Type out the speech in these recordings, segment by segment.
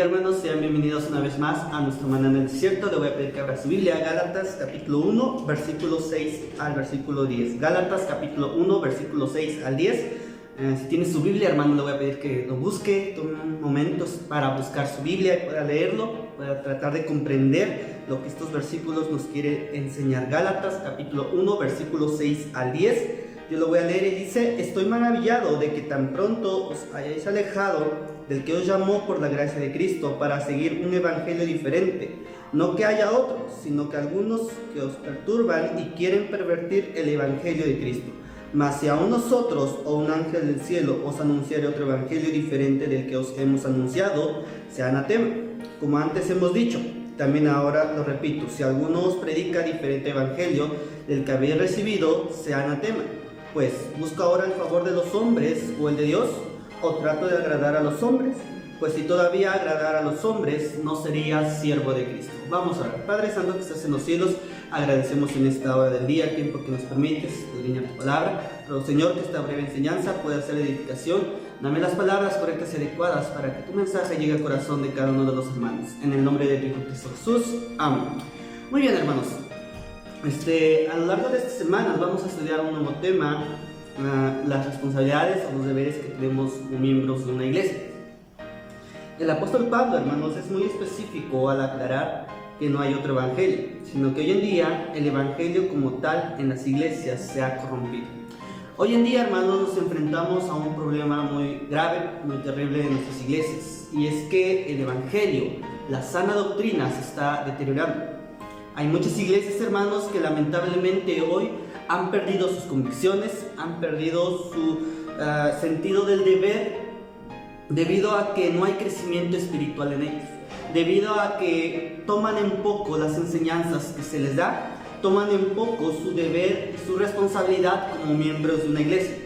hermanos, sean bienvenidos una vez más a nuestro maná en el desierto. Le voy a pedir que abra su Biblia, Gálatas capítulo 1, versículo 6 al versículo 10. Gálatas capítulo 1, versículo 6 al 10. Si tiene su Biblia, hermano, le voy a pedir que lo busque, tome momentos para buscar su Biblia y pueda leerlo, pueda tratar de comprender lo que estos versículos nos quiere enseñar. Gálatas capítulo 1, versículo 6 al 10. Yo lo voy a leer y dice: estoy maravillado de que tan pronto os hayáis alejado del que os llamó por la gracia de Cristo para seguir un evangelio diferente. No que haya otro, sino que algunos que os perturban y quieren pervertir el evangelio de Cristo. Mas si aún nosotros o un ángel del cielo os anunciare otro evangelio diferente del que os hemos anunciado, sea anatema. Como antes hemos dicho, también ahora lo repito: si alguno os predica diferente evangelio del que habéis recibido, sea anatema. Pues, ¿busco ahora el favor de los hombres o el de Dios? ¿O trato de agradar a los hombres? Pues si todavía agradara a los hombres, no sería siervo de Cristo. Vamos a orar. Padre Santo que estás en los cielos, agradecemos en esta hora del día el tiempo que nos permites escudriñar tu palabra. Pero Señor, que esta breve enseñanza pueda ser edificación. Dame las palabras correctas y adecuadas para que tu mensaje llegue al corazón de cada uno de los hermanos. En el nombre de tu Hijo Cristo Jesús. Amén. Muy bien, hermanos. A lo largo de estas semanas vamos a estudiar un nuevo tema: las responsabilidades o los deberes que tenemos como miembros de una iglesia. El apóstol Pablo, hermanos, es muy específico al aclarar que no hay otro evangelio, sino que hoy en día el evangelio como tal en las iglesias se ha corrompido. Hoy en día, hermanos, nos enfrentamos a un problema muy grave, muy terrible en nuestras iglesias, y es que el evangelio, la sana doctrina, se está deteriorando. Hay muchas iglesias, hermanos, que lamentablemente hoy han perdido sus convicciones, han perdido su sentido del deber, debido a que no hay crecimiento espiritual en ellos, debido a que toman en poco las enseñanzas que se les da, toman en poco su deber y su responsabilidad como miembros de una iglesia.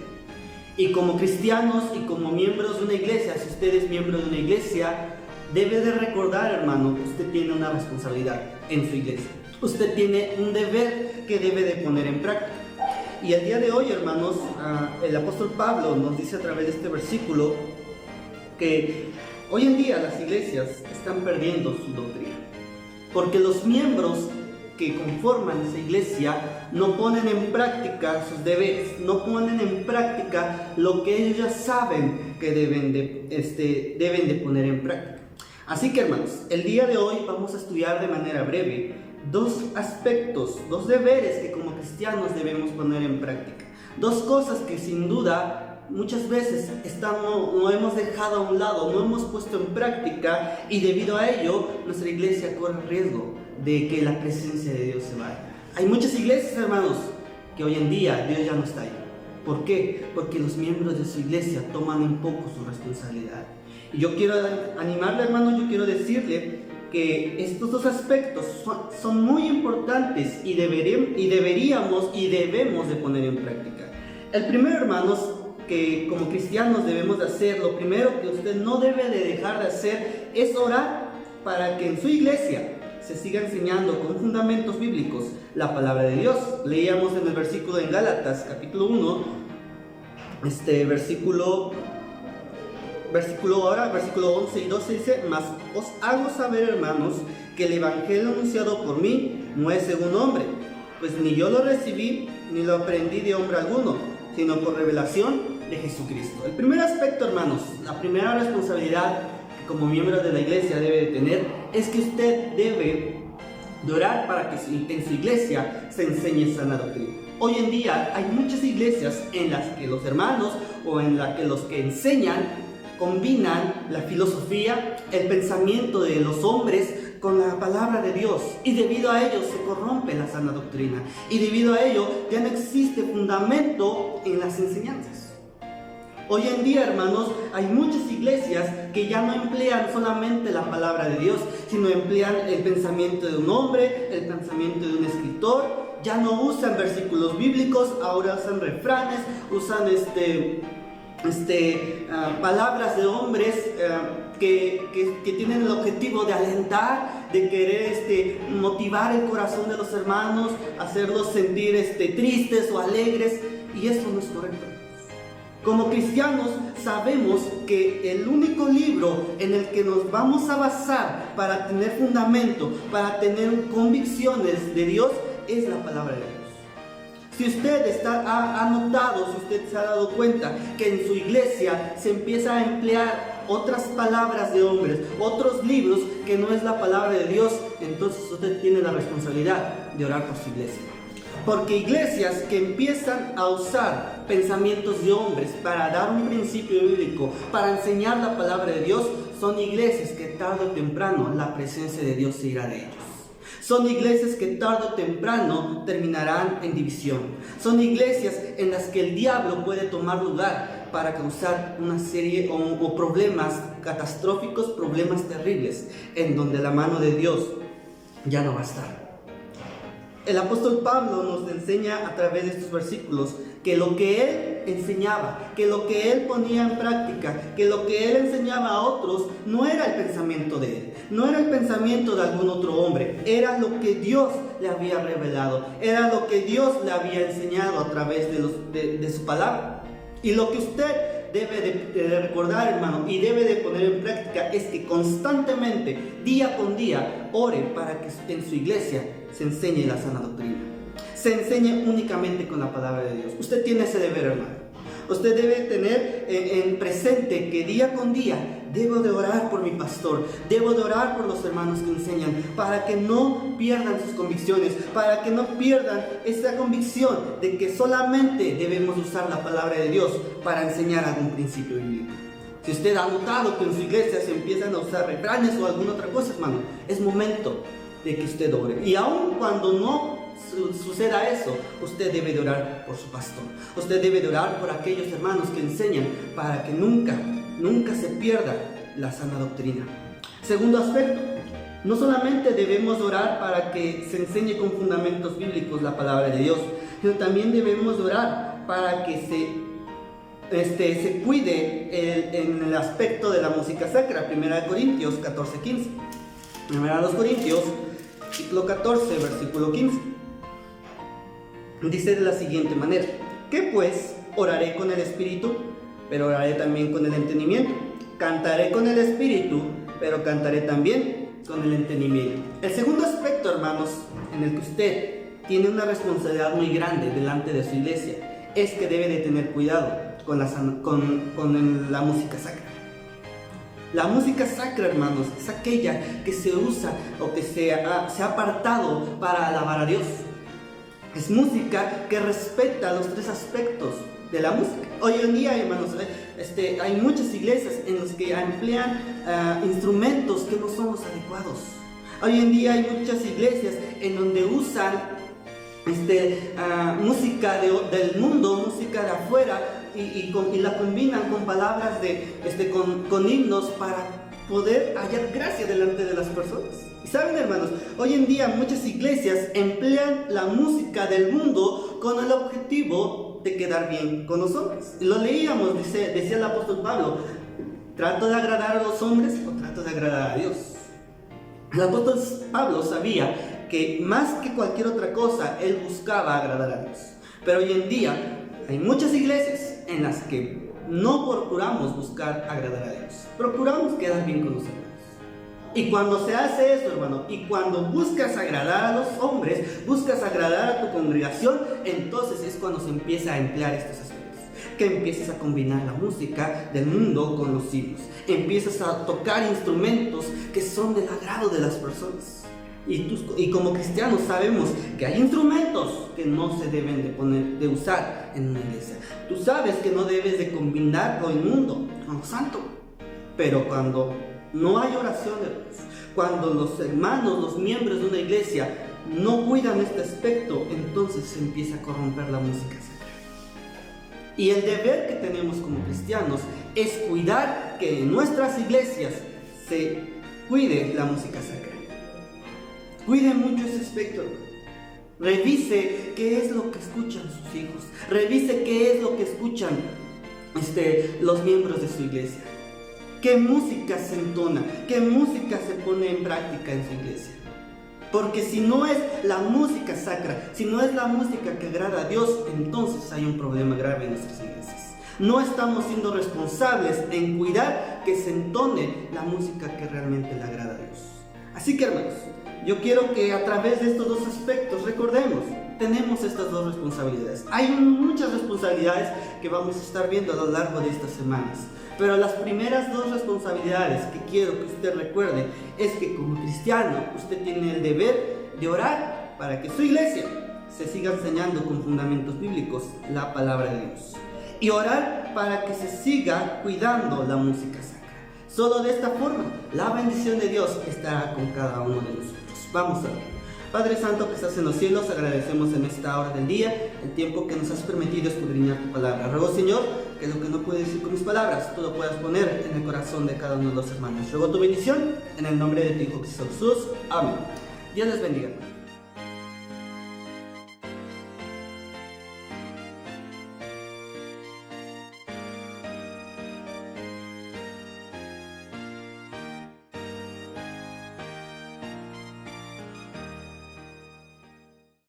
Y como cristianos y como miembros de una iglesia, si usted es miembro de una iglesia, debe de recordar, hermano, que usted tiene una responsabilidad en su iglesia. Usted tiene un deber que debe de poner en práctica. Y el día de hoy, hermanos, el apóstol Pablo nos dice a través de este versículo que hoy en día las iglesias están perdiendo su doctrina, porque los miembros que conforman esa iglesia no ponen en práctica sus deberes, no ponen en práctica lo que ellos ya saben que deben de poner en práctica. Así que, hermanos, el día de hoy vamos a estudiar de manera breve dos aspectos, dos deberes que como cristianos debemos poner en práctica. Dos cosas que sin duda muchas veces no hemos dejado a un lado, no hemos puesto en práctica, y debido a ello nuestra iglesia corre el riesgo de que la presencia de Dios se vaya. Hay muchas iglesias, hermanos, que hoy en día Dios ya no está ahí. ¿Por qué? Porque los miembros de su iglesia toman en poco su responsabilidad. Y yo quiero animarle, hermano, yo quiero decirle que estos dos aspectos son muy importantes y debemos de poner en práctica. El primero, hermanos, que como cristianos debemos de hacer, lo primero que usted no debe de dejar de hacer es orar para que en su iglesia se siga enseñando con fundamentos bíblicos la palabra de Dios. Leíamos en el versículo en Gálatas capítulo 1, versículo 11 y 12 dice: mas os hago saber, hermanos, que el evangelio anunciado por mí no es según hombre, pues ni yo lo recibí ni lo aprendí de hombre alguno, sino por revelación de Jesucristo. El primer aspecto, hermanos, la primera responsabilidad que como miembro de la iglesia debe de tener es que usted debe de orar para que en su iglesia se enseñe sana doctrina. Hoy en día hay muchas iglesias en las que los hermanos o en las que los que enseñan combinan la filosofía, el pensamiento de los hombres con la palabra de Dios, y debido a ello se corrompe la sana doctrina, y debido a ello ya no existe fundamento en las enseñanzas. Hoy en día, hermanos, hay muchas iglesias que ya no emplean solamente la palabra de Dios, sino emplean el pensamiento de un hombre, el pensamiento de un escritor. Ya no usan versículos bíblicos, ahora usan refranes, usan palabras de hombres que tienen el objetivo de alentar, de querer motivar el corazón de los hermanos, hacerlos sentir tristes o alegres, y eso no es correcto. Como cristianos sabemos que el único libro en el que nos vamos a basar para tener fundamento, para tener convicciones de Dios, es la palabra de Dios. Si usted ha notado, si usted se ha dado cuenta que en su iglesia se empieza a emplear otras palabras de hombres, otros libros que no es la palabra de Dios, entonces usted tiene la responsabilidad de orar por su iglesia. Porque iglesias que empiezan a usar pensamientos de hombres para dar un principio bíblico, para enseñar la palabra de Dios, son iglesias que tarde o temprano la presencia de Dios se irá de ellos. Son iglesias que tarde o temprano terminarán en división. Son iglesias en las que el diablo puede tomar lugar para causar una serie o problemas catastróficos, problemas terribles, en donde la mano de Dios ya no va a estar. El apóstol Pablo nos enseña a través de estos versículos que lo que él enseñaba, que lo que él ponía en práctica, que lo que él enseñaba a otros no era el pensamiento de él, no era el pensamiento de algún otro hombre, era lo que Dios le había revelado, era lo que Dios le había enseñado a través de su palabra. Y lo que usted debe de recordar, hermano, y debe de poner en práctica es que constantemente, día con día, ore para que en su iglesia se enseñe la sana doctrina, se enseñe únicamente con la palabra de Dios. Usted tiene ese deber, hermano. Usted debe tener en presente que día con día debo de orar por mi pastor, debo de orar por los hermanos que enseñan, para que no pierdan sus convicciones, para que no pierdan esa convicción de que solamente debemos usar la palabra de Dios para enseñar algún principio bíblico. Si usted ha notado que en su iglesia se empiezan a usar refranes o alguna otra cosa, hermano, es momento de que usted ore. Y aun cuando no suceda eso, usted debe de orar por su pastor. Usted debe de orar por aquellos hermanos que enseñan, para que nunca se pierda la sana doctrina. Segundo aspecto, no solamente debemos orar para que se enseñe con fundamentos bíblicos la palabra de Dios, sino también debemos orar para que se cuide en el aspecto de la música sacra. 1 Corintios 14:15. 1 Corintios, capítulo 14, versículo 15. Dice de la siguiente manera: ¿qué pues? Oraré con el espíritu, pero oraré también con el entendimiento. Cantaré con el espíritu, pero cantaré también con el entendimiento. El segundo aspecto, hermanos, en el que usted tiene una responsabilidad muy grande delante de su iglesia, es que debe de tener cuidado con la música sacra. La música sacra, hermanos, es aquella que se usa o que se ha apartado para alabar a Dios. Es música que respeta los tres aspectos de la música. Hoy en día, hermanos, hay muchas iglesias en las que emplean instrumentos que no son los adecuados. Hoy en día hay muchas iglesias en donde usan música del mundo, música de afuera, y la combinan con palabras con himnos para poder hallar gracia delante de las personas. Y saben, hermanos, hoy en día muchas iglesias emplean la música del mundo con el objetivo de quedar bien con los hombres. Lo leíamos, decía el apóstol Pablo: ¿trato de agradar a los hombres o trato de agradar a Dios? El apóstol Pablo sabía que más que cualquier otra cosa, él buscaba agradar a Dios. Pero hoy en día hay muchas iglesias en las que no procuramos buscar agradar a Dios, procuramos quedar bien con los hermanos. Y cuando se hace eso, hermano, y cuando buscas agradar a los hombres, buscas agradar a tu congregación, entonces es cuando se empieza a emplear estos aspectos, que empiezas a combinar la música del mundo con los himnos, empiezas a tocar instrumentos que son del agrado de las personas. Y como cristianos sabemos que hay instrumentos que no se deben de usar en una iglesia. Tú sabes que no debes de combinar lo inmundo con lo santo. Pero cuando no hay oración de Dios, cuando los hermanos, los miembros de una iglesia no cuidan este aspecto, entonces se empieza a corromper la música sacra. Y el deber que tenemos como cristianos es cuidar que en nuestras iglesias se cuide la música sacra. Cuide mucho ese aspecto. Revise qué es lo que escuchan sus hijos. Revise qué es lo que escuchan los miembros de su iglesia. Qué música se entona, qué música se pone en práctica en su iglesia. Porque si no es la música sacra, si no es la música que agrada a Dios, entonces hay un problema grave en nuestras iglesias. No estamos siendo responsables en cuidar que se entone la música que realmente le agrada a Dios. Así que, hermanos, yo quiero que a través de estos dos aspectos recordemos, tenemos estas dos responsabilidades. Hay muchas responsabilidades que vamos a estar viendo a lo largo de estas semanas. Pero las primeras dos responsabilidades que quiero que usted recuerde es que como cristiano usted tiene el deber de orar para que su iglesia se siga enseñando con fundamentos bíblicos la palabra de Dios. Y orar para que se siga cuidando la música sacra. Solo de esta forma la bendición de Dios estará con cada uno de nosotros. Vamos a ver. Padre Santo que estás en los cielos, agradecemos en esta hora del día el tiempo que nos has permitido escudriñar tu palabra. Ruego, Señor, que lo que no puedo decir con mis palabras, tú lo puedas poner en el corazón de cada uno de los hermanos. Ruego tu bendición en el nombre de tu Hijo Jesús. Amén. Dios les bendiga.